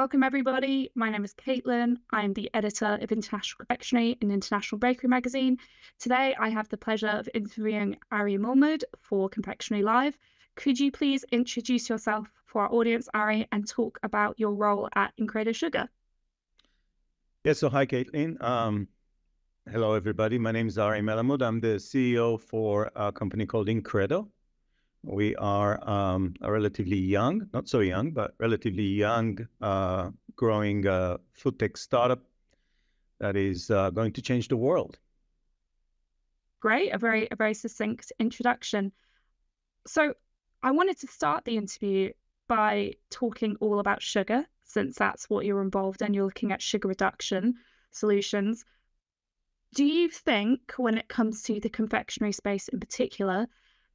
Welcome, everybody. My name is Caitlin. I'm the editor of International Confectionery and International Bakery magazine. Today, I have the pleasure of interviewing Ari Melmaud for Confectionery Live. Could you please introduce yourself for our audience, Ari, and talk about your role at Incredo Sugar? Yes, so hi, Caitlin. Hello, everybody. My name is Ari Melmaud. I'm the CEO for a company called Incredo. We are a relatively young, not so young, but relatively young, growing food tech startup that is going to change the world. Great, a very succinct introduction. So I wanted to start the interview by talking all about sugar, since that's what you're involved in. You're looking at sugar reduction solutions. Do you think, when it comes to the confectionery space in particular,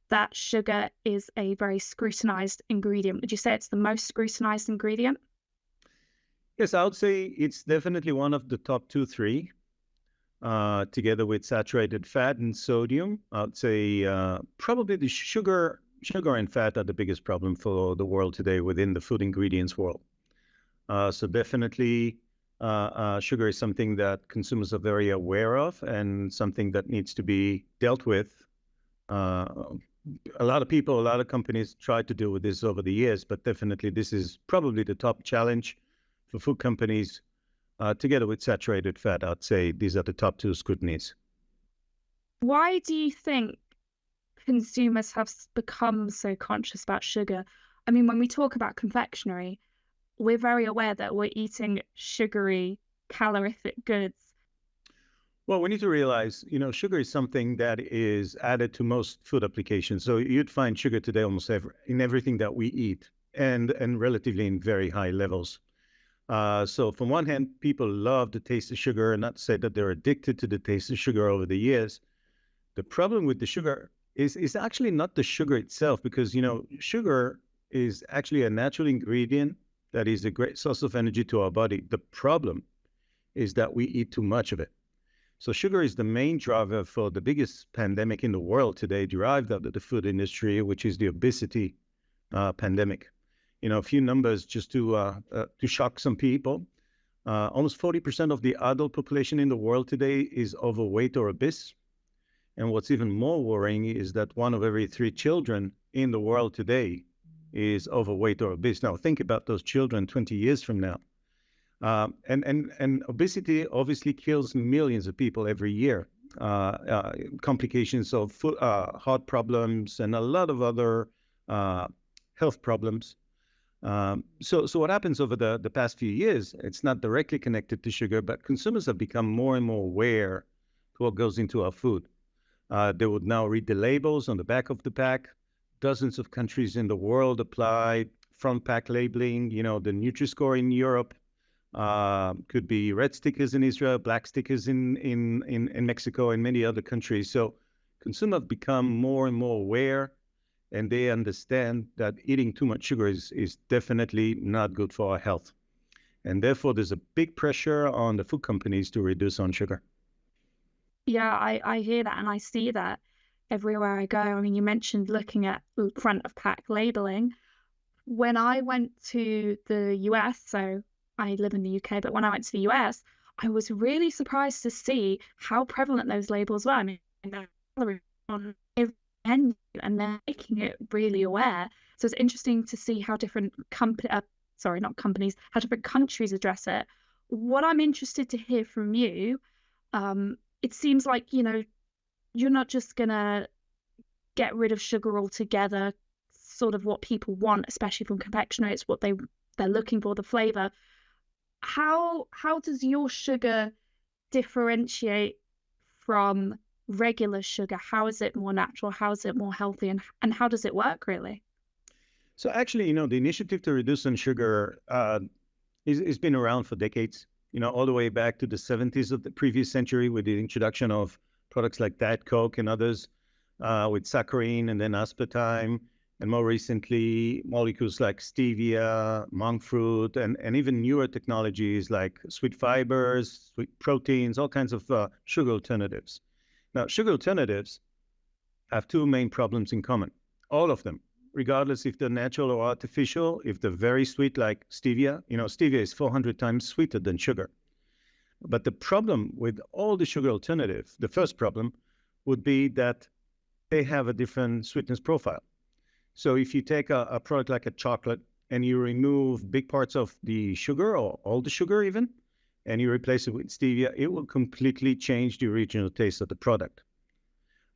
that sugar is a very scrutinized ingredient? Would you say it's the most scrutinized ingredient? Yes, I would say it's definitely one of the top 2, 3, together with saturated fat and sodium. I would say probably the sugar and fat are the biggest problem for the world today within the food ingredients world. So definitely sugar is something that consumers are very aware of and something that needs to be dealt with. A lot of people, a lot of companies tried to deal with this over the years, but definitely this is probably the top challenge for food companies, together with saturated fat. I'd say these are the top 2 scrutinies. Why do you think consumers have become so conscious about sugar? I mean, when we talk about confectionery, we're very aware that we're eating sugary, calorific goods. Well, we need to realize, sugar is something that is added to most food applications. So you'd find sugar today almost in everything that we eat, and relatively in very high levels. So from one hand, people love the taste of sugar, and not to say that they're addicted to the taste of sugar over the years. The problem with the sugar is actually not the sugar itself, because, sugar is actually a natural ingredient that is a great source of energy to our body. The problem is that we eat too much of it. So sugar is the main driver for the biggest pandemic in the world today, derived out of the food industry, which is the obesity pandemic. A few numbers just to shock some people. Almost 40% of the adult population in the world today is overweight or obese. And what's even more worrying is that 1 of every 3 children in the world today is overweight or obese. Now, think about those children 20 years from now. And obesity obviously kills millions of people every year. Complications of heart problems and a lot of other health problems. So what happens over the past few years, it's not directly connected to sugar, but consumers have become more and more aware to what goes into our food. They would now read the labels on the back of the pack. Dozens of countries in the world apply front pack labeling. The Nutri-Score in Europe. Could be red stickers in Israel, black stickers in Mexico, and many other countries. So consumers have become more and more aware, and they understand that eating too much sugar is definitely not good for our health. And therefore, there's a big pressure on the food companies to reduce on sugar. Yeah, I hear that, and I see that everywhere I go. I mean, you mentioned looking at front of pack labeling. When I went to the US, so I live in the UK, but when I went to the US, I was really surprised to see how prevalent those labels were. I mean, they're on every menu, and they're making it really aware. So it's interesting to see how different how different countries address it. What I'm interested to hear from you, it seems like, you're not just gonna get rid of sugar altogether, sort of what people want, especially from confectionery. It's what they're looking for, the flavor. How does your sugar differentiate from regular sugar? How is it more natural? How is it more healthy? And how does it work, really? So actually, the initiative to reduce on sugar is been around for decades. All the way back to the 70s of the previous century, with the introduction of products like Diet Coke and others, with saccharin and then aspartame. And more recently, molecules like stevia, monk fruit, and even newer technologies like sweet fibers, sweet proteins, all kinds of sugar alternatives. Now, sugar alternatives have 2 main problems in common. All of them regardless if they're natural or artificial, if they're very sweet like stevia. Stevia is 400 times sweeter than sugar. But the problem with all the sugar alternatives, the first problem would be that they have a different sweetness profile. So if you take a product like a chocolate and you remove big parts of the sugar or all the sugar even, and you replace it with stevia, it will completely change the original taste of the product.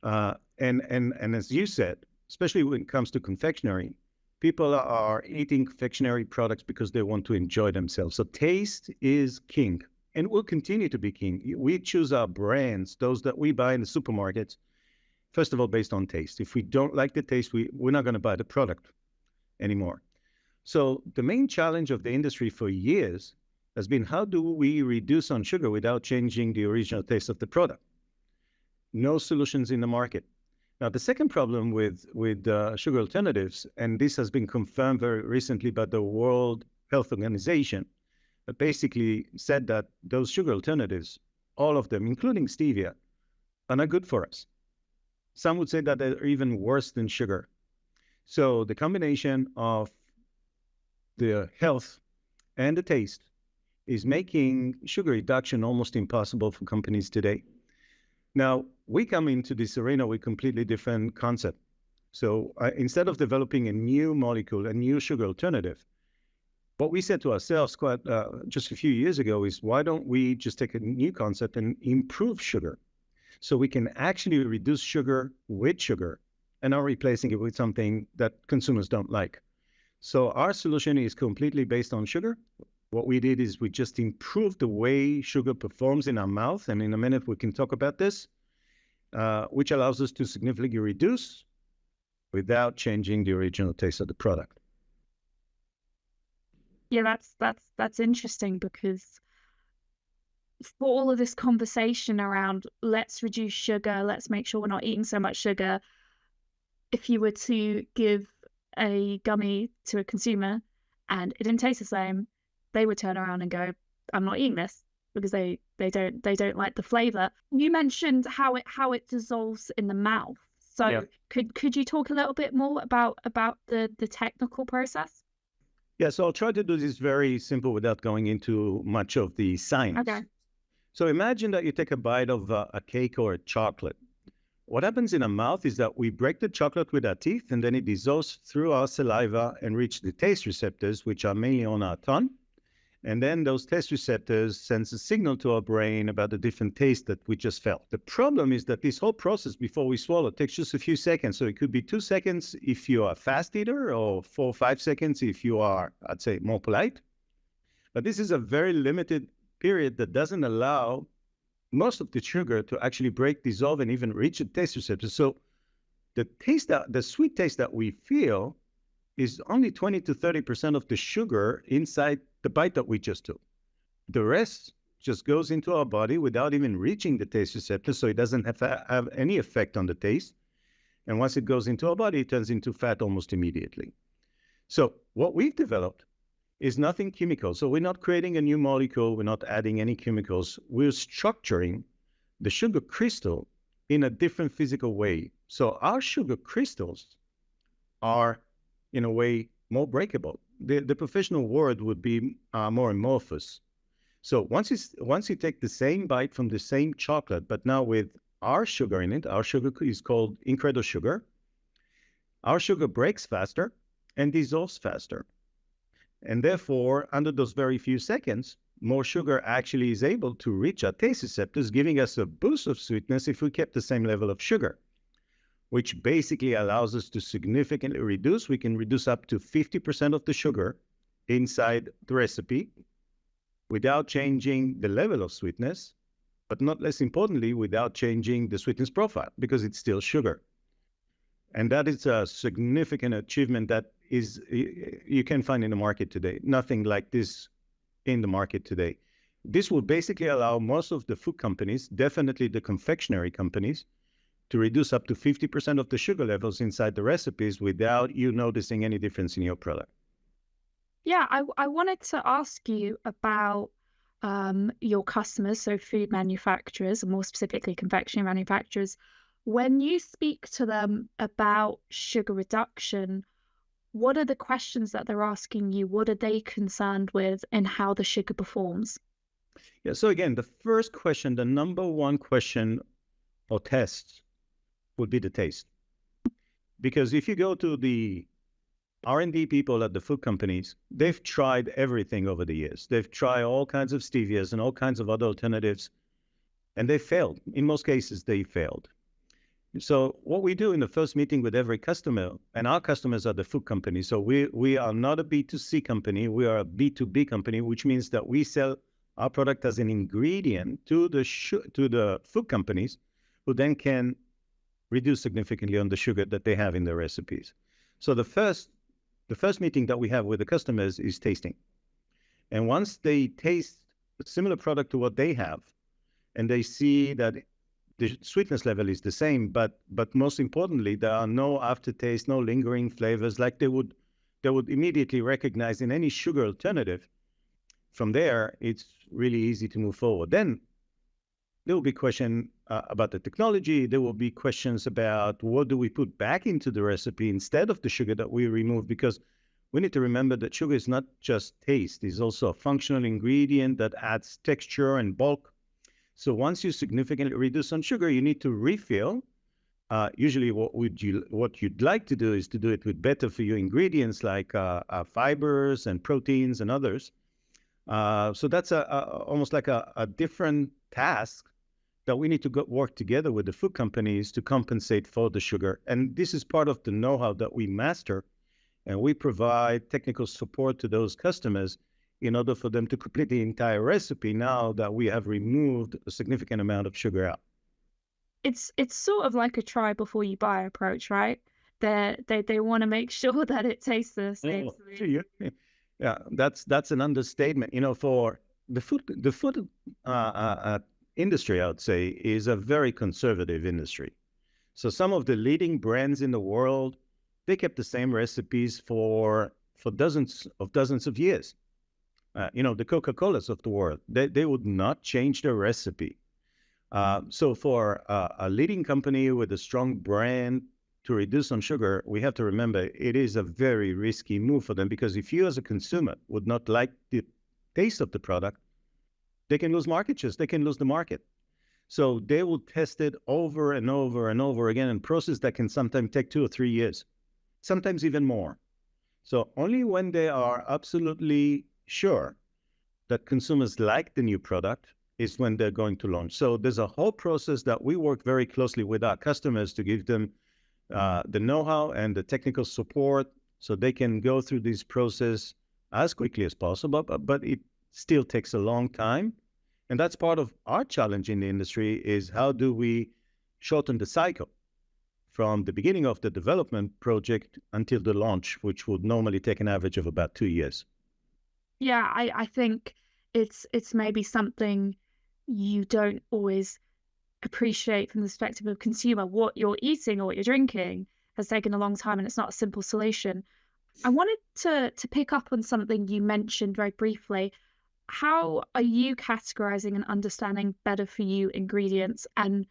And as you said, especially when it comes to confectionery, people are eating confectionery products because they want to enjoy themselves. So taste is king and will continue to be king. We choose our brands, those that we buy in the supermarkets, first of all, based on taste. If we don't like the taste, we're not going to buy the product anymore. So the main challenge of the industry for years has been, how do we reduce on sugar without changing the original taste of the product? No solutions in the market. Now, the second problem with sugar alternatives, and this has been confirmed very recently by the World Health Organization, that basically said that those sugar alternatives, all of them, including stevia, are not good for us. Some would say that they're even worse than sugar. So the combination of the health and the taste is making sugar reduction almost impossible for companies today. Now, we come into this arena with a completely different concept. So instead of developing a new molecule, a new sugar alternative, what we said to ourselves just a few years ago is, why don't we just take a new concept and improve sugar? So we can actually reduce sugar with sugar and not replacing it with something that consumers don't like. So our solution is completely based on sugar. What we did is we just improved the way sugar performs in our mouth. And in a minute, we can talk about this, which allows us to significantly reduce without changing the original taste of the product. Yeah, that's interesting, because for all of this conversation around let's reduce sugar, let's make sure we're not eating so much sugar, if you were to give a gummy to a consumer and it didn't taste the same, they would turn around and go, I'm not eating this, because they don't like the flavor. You mentioned how it dissolves in the mouth. So yeah. Could you talk a little bit more about the technical process? Yeah, so I'll try to do this very simple without going into much of the science. Okay. So imagine that you take a bite of a cake or a chocolate. What happens in our mouth is that we break the chocolate with our teeth, and then it dissolves through our saliva and reach the taste receptors, which are mainly on our tongue. And then those taste receptors sends a signal to our brain about the different taste that we just felt. The problem is that this whole process before we swallow takes just a few seconds. So it could be 2 seconds if you are a fast eater, or 4 or 5 seconds if you are, I'd say, more polite. But this is a very limited period that doesn't allow most of the sugar to actually break, dissolve, and even reach the taste receptors. So the sweet taste that we feel is only 20 to 30% of the sugar inside the bite that we just took. The rest just goes into our body without even reaching the taste receptor, so it doesn't have any effect on the taste. And once it goes into our body, it turns into fat almost immediately. So what we've developed is nothing chemical. So we're not creating a new molecule. We're not adding any chemicals. We're structuring the sugar crystal in a different physical way. So our sugar crystals are, in a way, more breakable. The professional word would be more amorphous. So once you take the same bite from the same chocolate, but now with our sugar in it, our sugar is called Incredo sugar. Our sugar breaks faster and dissolves faster. And therefore, under those very few seconds, more sugar actually is able to reach our taste receptors, giving us a boost of sweetness if we kept the same level of sugar, which basically allows us to significantly reduce. We can reduce up to 50% of the sugar inside the recipe without changing the level of sweetness, but not less importantly, without changing the sweetness profile, because it's still sugar. And that is a significant achievement that you can find in the market today. Nothing like this in the market today. This will basically allow most of the food companies, definitely the confectionery companies, to reduce up to 50% of the sugar levels inside the recipes without you noticing any difference in your product. Yeah, I wanted to ask you about your customers, so food manufacturers, and more specifically confectionery manufacturers. When you speak to them about sugar reduction, What are the questions that they're asking you? What are they concerned with and how the sugar performs? Yeah. So again, the first question, the number one question or test would be the taste. Because if you go to the R&D people at the food companies, they've tried everything over the years. They've tried all kinds of stevias and all kinds of other alternatives, and they failed. In most cases, they failed. So what we do in the first meeting with every customer, and our customers are the food company. So we are not a B2C company. We are a B2B company, which means that we sell our product as an ingredient to the food companies, who then can reduce significantly on the sugar that they have in their recipes. So the first meeting that we have with the customers is tasting. And once they taste a similar product to what they have, and they see that the sweetness level is the same, but most importantly, there are no aftertaste, no lingering flavors like they would immediately recognize in any sugar alternative. From there, it's really easy to move forward. Then there will be questions about the technology. There will be questions about what do we put back into the recipe instead of the sugar that we remove, because we need to remember that sugar is not just taste, it's also a functional ingredient that adds texture and bulk. So once you significantly reduce on sugar, you need to refill. Usually what you'd like to do is to do it with better for you ingredients like fibers and proteins and others. So that's almost like a different task that we need to work together with the food companies to compensate for the sugar. And this is part of the know-how that we master, and we provide technical support to those customers in order for them to complete the entire recipe now that we have removed a significant amount of sugar out. It's sort of like a try before you buy approach, right? They want to make sure that it tastes the same. Oh, yeah, that's an understatement. For the food industry, I would say, is a very conservative industry. So some of the leading brands in the world, they kept the same recipes for dozens of years. The Coca-Colas of the world, they would not change their recipe. So for a leading company with a strong brand to reduce on sugar, we have to remember it is a very risky move for them, because if you as a consumer would not like the taste of the product, they can lose market shares, they can lose the market. So they will test it over and over and over again in a process that can sometimes take 2 or 3 years, sometimes even more. So only when they are absolutely sure that consumers like the new product is when they're going to launch. So there's a whole process that we work very closely with our customers to give them the know-how and the technical support so they can go through this process as quickly as possible, but it still takes a long time. And that's part of our challenge in the industry, is how do we shorten the cycle from the beginning of the development project until the launch, which would normally take an average of about 2 years. Yeah, I think it's maybe something you don't always appreciate from the perspective of consumer. What you're eating or what you're drinking has taken a long time, and it's not a simple solution. I wanted to pick up on something you mentioned very briefly. How are you categorizing and understanding better for you ingredients? And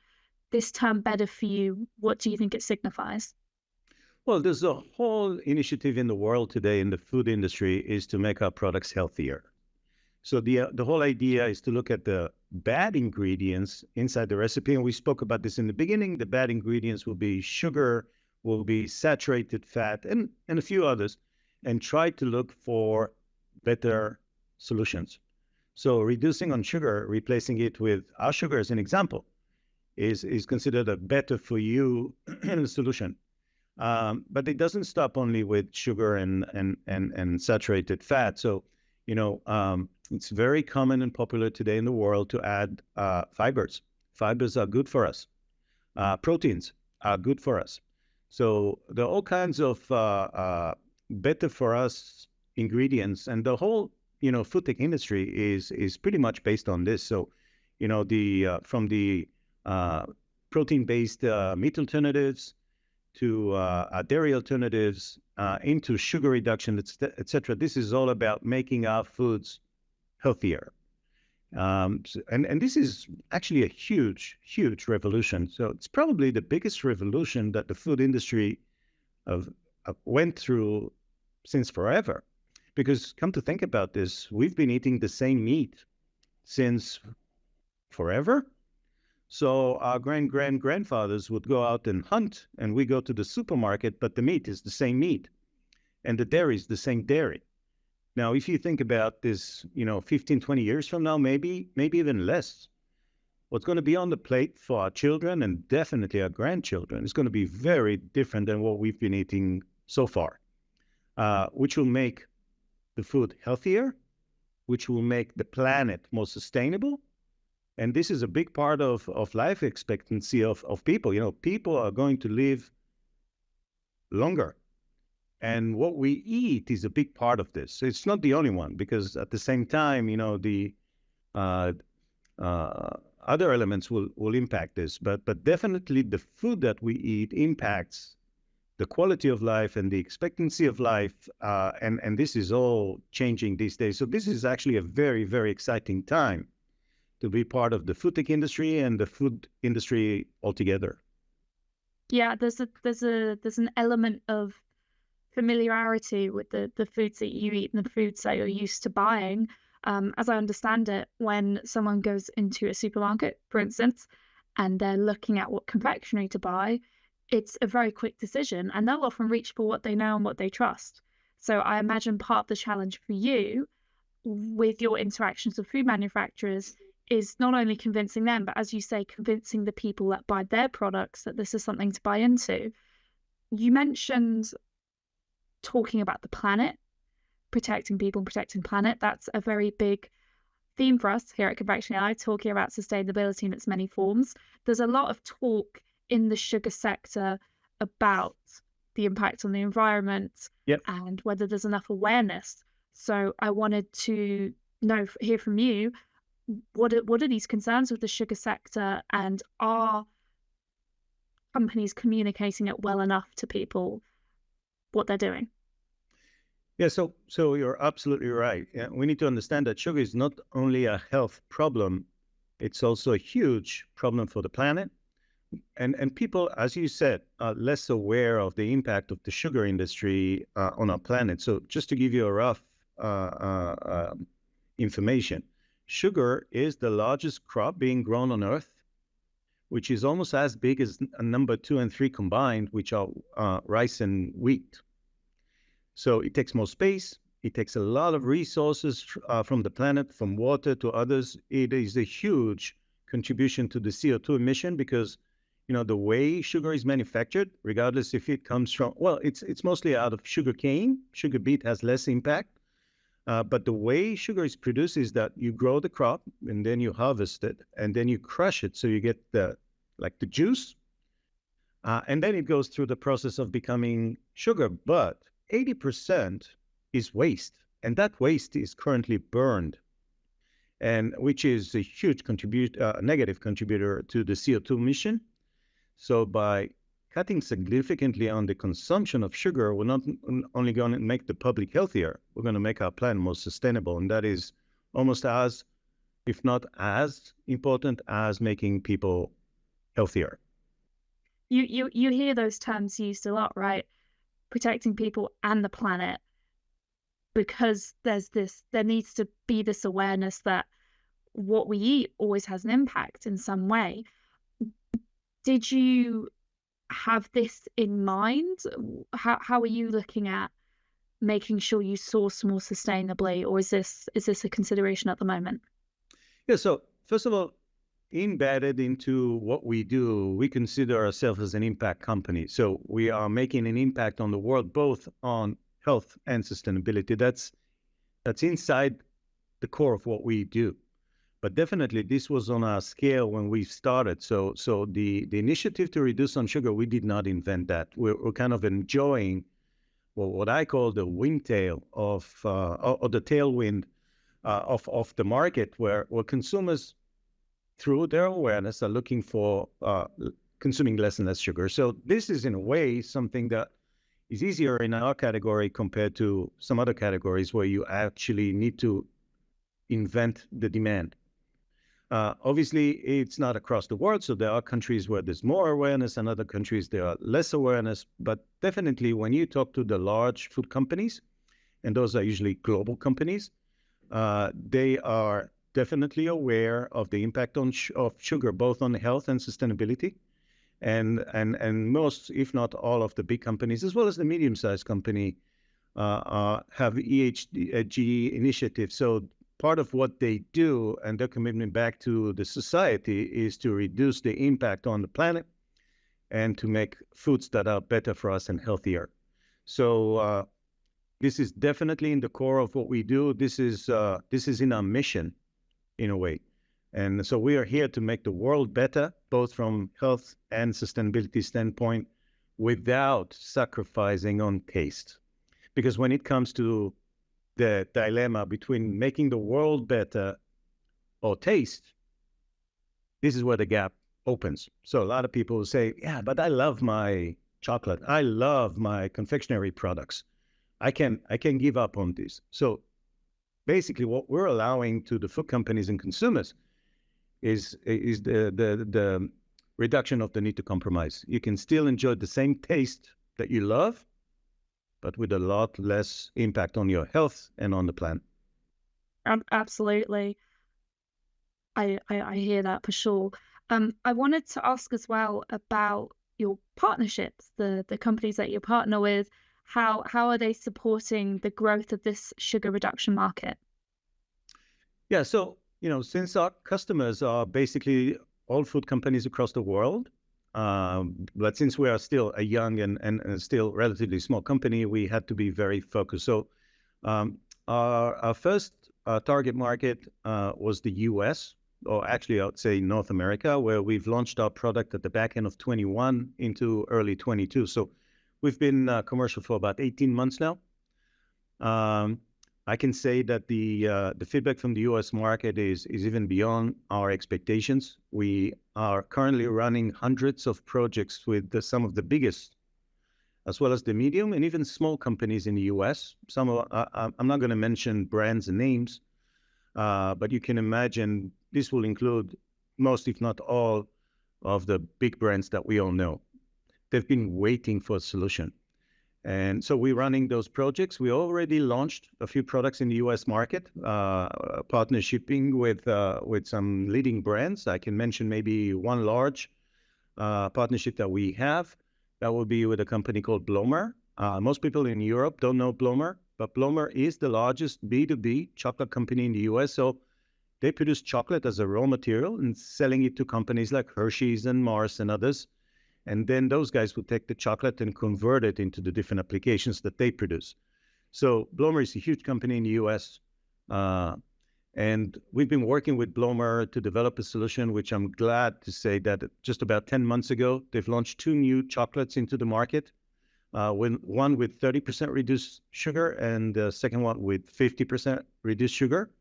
this term better for you, what do you think it signifies? Well, there's a whole initiative in the world today in the food industry is to make our products healthier. So the whole idea is to look at the bad ingredients inside the recipe. And we spoke about this in the beginning. The bad ingredients will be sugar, will be saturated fat, and a few others, and try to look for better solutions. So reducing on sugar, replacing it with our sugar as an example, is considered a better for you solution. But it doesn't stop only with sugar and saturated fat. So, it's very common and popular today in the world to add fibers. Fibers are good for us. Proteins are good for us. So there are all kinds of better for us ingredients, and the whole food tech industry is pretty much based on this. So the from the protein-based meat alternatives to dairy alternatives into sugar reduction, etc. This is all about making our foods healthier. And this is actually a huge, huge revolution. So it's probably the biggest revolution that the food industry went through since forever. Because come to think about this, we've been eating the same meat since forever. So our grandfathers would go out and hunt, and we go to the supermarket, but the meat is the same meat, and the dairy is the same dairy. Now, if you think about this, 15, 20 years from now, maybe even less, what's going to be on the plate for our children and definitely our grandchildren is going to be very different than what we've been eating so far, which will make the food healthier, which will make the planet more sustainable. And this is a big part of life expectancy of people. People are going to live longer. And what we eat is a big part of this. It's not the only one, because at the same time, the other elements will impact this. But definitely the food that we eat impacts the quality of life and the expectancy of life. And this is all changing these days. So this is actually a very, very exciting time to be part of the food tech industry and the food industry altogether. Yeah, there's an element of familiarity with the foods that you eat and the foods that you're used to buying. As I understand it, when someone goes into a supermarket, for instance, and they're looking at what confectionery to buy, it's a very quick decision, and they'll often reach for what they know and what they trust. So I imagine part of the challenge for you with your interactions with food manufacturers is not only convincing them, but as you say, convincing the people that buy their products that this is something to buy into. You mentioned talking about the planet, protecting people and protecting planet. That's a very big theme for us here at Confectionery, talking about sustainability in its many forms. There's a lot of talk in the sugar sector about the impact on the environment. Yep. And whether there's enough awareness. So I wanted to hear from you, what are these concerns with the sugar sector, and are companies communicating it well enough to people what they're doing? Yeah, so you're absolutely right. Yeah, we need to understand that sugar is not only a health problem, it's also a huge problem for the planet. And people, as you said, are less aware of the impact of the sugar industry on our planet. So just to give you a rough information, sugar is the largest crop being grown on Earth, which is almost as big as number 2 and 3 combined, which are rice and wheat. So it takes more space. It takes a lot of resources from the planet, from water to others. It is a huge contribution to the CO2 emission because, the way sugar is manufactured, regardless if it comes from, it's mostly out of sugar cane. Sugar beet has less impact. But the way sugar is produced is that you grow the crop and then you harvest it and then you crush it. So you get the juice. And then it goes through the process of becoming sugar. But 80% is waste, and that waste is currently burned, and which is a huge negative contributor to the CO2 emission. So by cutting significantly on the consumption of sugar, we're not only going to make the public healthier, we're going to make our planet more sustainable, and that is almost as, if not as important as making people healthier. You hear those terms used a lot, right? Protecting people and the planet, because there needs to be this awareness that what we eat always has an impact in some way. Did you have this in mind? How are you looking at making sure you source more sustainably, or is this a consideration at the moment? Yeah, so first of all, embedded into what we do, we consider ourselves as an impact company. So we are making an impact on the world, both on health and sustainability. That's inside the core of what we do. But definitely this was on our scale when we started. So the initiative to reduce on sugar, we did not invent that. We're kind of enjoying what I call the wingtail of, or the tailwind of the market, where consumers, through their awareness, are looking for consuming less and less sugar. So this is, in a way, something that is easier in our category compared to some other categories where you actually need to invent the demand. Obviously, it's not across the world, so there are countries where there's more awareness and other countries there are less awareness. But definitely, when you talk to the large food companies, and those are usually global companies, they are definitely aware of the impact of sugar, both on health and sustainability. And most, if not all, of the big companies, as well as the medium-sized company, have ESG initiatives. So part of what they do and their commitment back to the society is to reduce the impact on the planet and to make foods that are better for us and healthier. So this is definitely in the core of what we do. This is in our mission, in a way. And so we are here to make the world better, both from health and sustainability standpoint, without sacrificing on taste. Because when it comes to the dilemma between making the world better or taste, this is where the gap opens. So a lot of people say, yeah, but I love my chocolate. I love my confectionery products. I can give up on this. So basically what we're allowing to the food companies and consumers is the reduction of the need to compromise. You can still enjoy the same taste that you love, but with a lot less impact on your health and on the planet. Absolutely. I hear that for sure. I wanted to ask as well about your partnerships, the companies that you partner with. How are they supporting the growth of this sugar reduction market? Yeah, so since our customers are basically all food companies across the world, but since we are still a young and still relatively small company, we had to be very focused. So our first target market was the US, or actually I would say North America, where we've launched our product at the back end of 21 into early 22. So we've been commercial for about 18 months now. I can say that the feedback from the US market is even beyond our expectations. We are currently running hundreds of projects with some of the biggest, as well as the medium and even small companies in the US. I'm not going to mention brands and names, but you can imagine this will include most, if not all, of the big brands that we all know. They've been waiting for a solution. And so we're running those projects. We already launched a few products in the US market, partnershiping with some leading brands. I can mention maybe one large partnership that we have. That will be with a company called Blomer. Most people in Europe don't know Blomer, but Blomer is the largest B2B chocolate company in the US. So they produce chocolate as a raw material and selling it to companies like Hershey's and Mars and others. And then those guys will take the chocolate and convert it into the different applications that they produce. So Blomer is a huge company in the US. And we've been working with Blomer to develop a solution, which I'm glad to say that just about 10 months ago, they've launched 2 new chocolates into the market. One with 30% reduced sugar and the second one with 50% reduced sugar.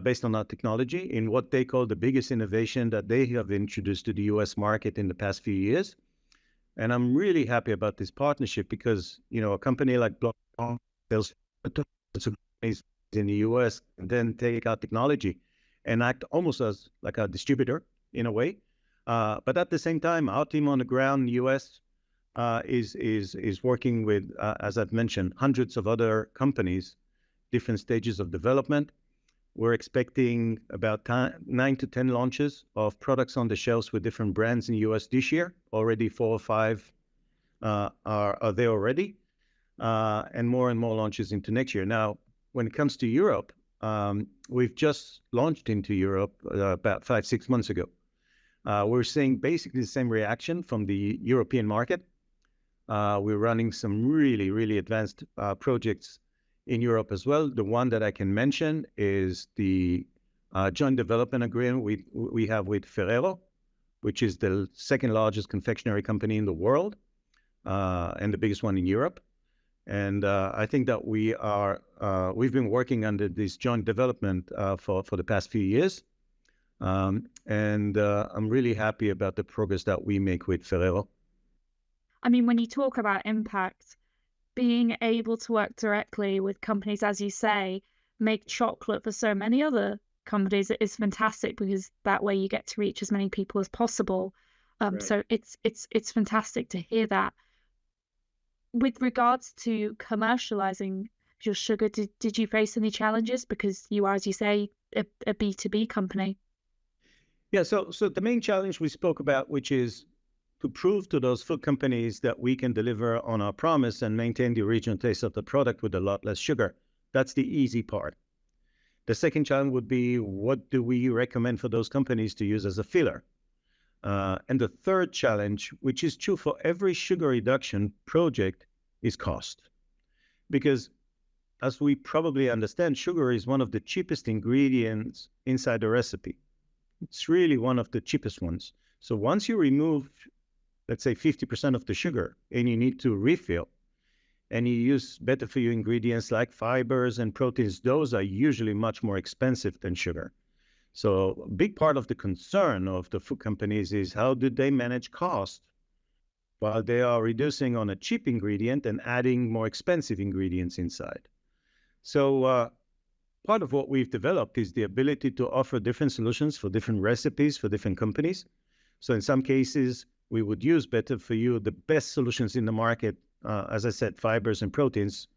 Based on our technology in what they call the biggest innovation that they have introduced to the US market in the past few years. And I'm really happy about this partnership because, a company like Block sells in the US and then take our technology and act almost as like a distributor in a way. But at the same time, our team on the ground in the US is working with, as I've mentioned, hundreds of other companies, different stages of development. We're expecting about 9 to 10 launches of products on the shelves with different brands in the US this year. Already 4 or 5 are there already, and more launches into next year. Now, when it comes to Europe, we've just launched into Europe about 5-6 months ago. We're seeing basically the same reaction from the European market. We're running some really advanced projects in Europe as well. The one that I can mention is the joint development agreement we have with Ferrero, which is the second largest confectionery company in the world and the biggest one in Europe. And I think that we've been working under this joint development for the past few years. And I'm really happy about the progress that we make with Ferrero. I mean, when you talk about impact, being able to work directly with companies, as you say, make chocolate for so many other companies is fantastic because that way you get to reach as many people as possible. Right. So it's fantastic to hear that. With regards to commercializing your sugar, did you face any challenges because you are, as you say, a B2B company? Yeah, so the main challenge we spoke about, which is to prove to those food companies that we can deliver on our promise and maintain the original taste of the product with a lot less sugar. That's the easy part. The second challenge would be, what do we recommend for those companies to use as a filler? And the third challenge, which is true for every sugar reduction project, is cost. Because as we probably understand, sugar is one of the cheapest ingredients inside the recipe. It's really one of the cheapest ones. So once you remove, let's say, 50% of the sugar and you need to refill, and you use better for you ingredients like fibers and proteins, those are usually much more expensive than sugar. So a big part of the concern of the food companies is, how do they manage cost while they are reducing on a cheap ingredient and adding more expensive ingredients inside? So part of what we've developed is the ability to offer different solutions for different recipes for different companies. So in some cases, we would use better for you, the best solutions in the market, as I said, fibers and proteins.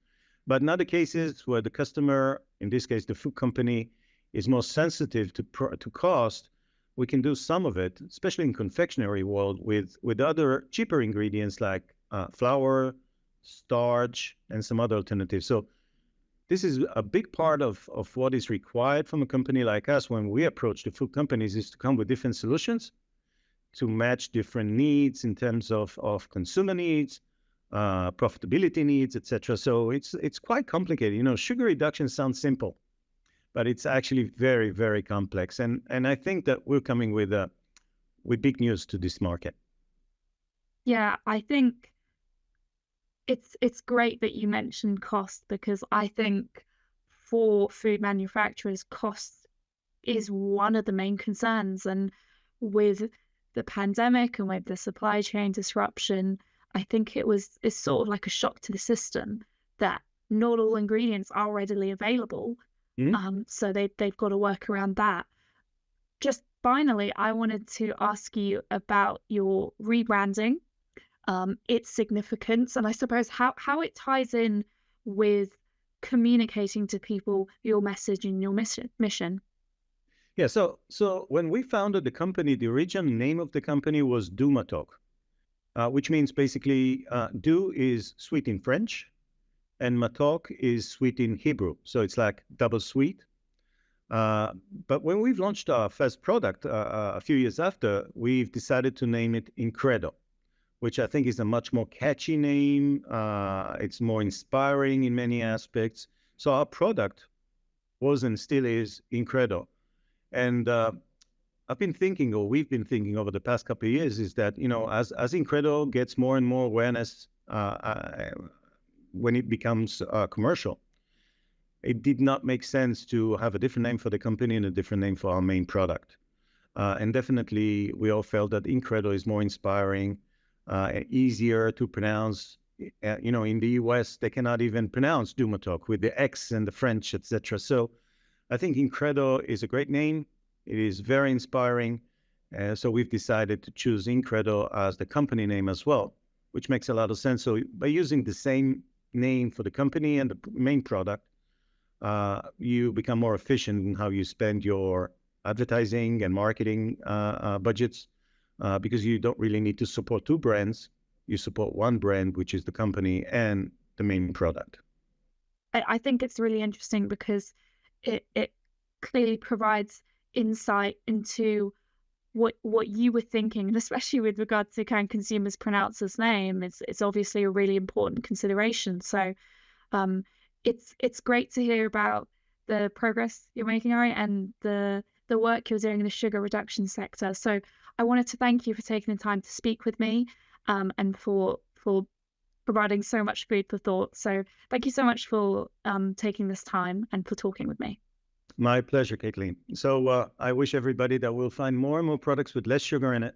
But in other cases where the customer, in this case, the food company, is more sensitive to cost, we can do some of it, especially in confectionery world, with other cheaper ingredients like flour, starch, and some other alternatives. So this is a big part of what is required from a company like us when we approach the food companies, is to come with different solutions to match different needs in terms of consumer needs, profitability needs, etc. So it's quite complicated. You know, sugar reduction sounds simple, but it's actually very, very complex. And I think that we're coming with big news to this market. Yeah, I think it's great that you mentioned cost, because I think for food manufacturers, cost is one of the main concerns. And with the pandemic and with the supply chain disruption, I think it's sort of like a shock to the system that not all ingredients are readily available. Mm-hmm. So they've got to work around that. Just finally, I wanted to ask you about your rebranding, its significance, and I suppose how it ties in with communicating to people your message and your mission. Yeah. So when we founded the company, the original name of the company was Dumatok, which means basically do is sweet in French, and matok is sweet in Hebrew. So it's like double sweet. But when we've launched our first product a few years after, we've decided to name it Incredo, which I think is a much more catchy name. It's more inspiring in many aspects. So our product was and still is Incredo. And I've been thinking, or we've been thinking over the past couple of years, is that, you know, as Incredo gets more and more awareness when it becomes commercial, it did not make sense to have a different name for the company and a different name for our main product. And definitely, we all felt that Incredo is more inspiring, easier to pronounce. You know, in the US, they cannot even pronounce Dumatok with the X and the French, etc. So I think Incredo is a great name. It is very inspiring. So we've decided to choose Incredo as the company name as well, which makes a lot of sense. So by using the same name for the company and the main product, you become more efficient in how you spend your advertising and marketing budgets, because you don't really need to support two brands. You support one brand, which is the company and the main product. I think it's really interesting because it clearly provides insight into what you were thinking, and especially with regard to can consumers pronounce this name, it's obviously a really important consideration. So it's great to hear about the progress you're making, Ari, and the work you're doing in the sugar reduction sector. So I wanted to thank you for taking the time to speak with me, and for providing so much food for thought. So thank you so much for taking this time and for talking with me. My pleasure, Caitlin. So I wish everybody that we'll find more and more products with less sugar in it,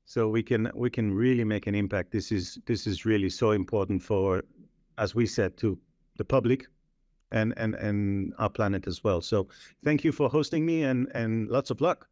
so we can really make an impact. This is really so important for, as we said, to the public and our planet as well. So thank you for hosting me, and lots of luck.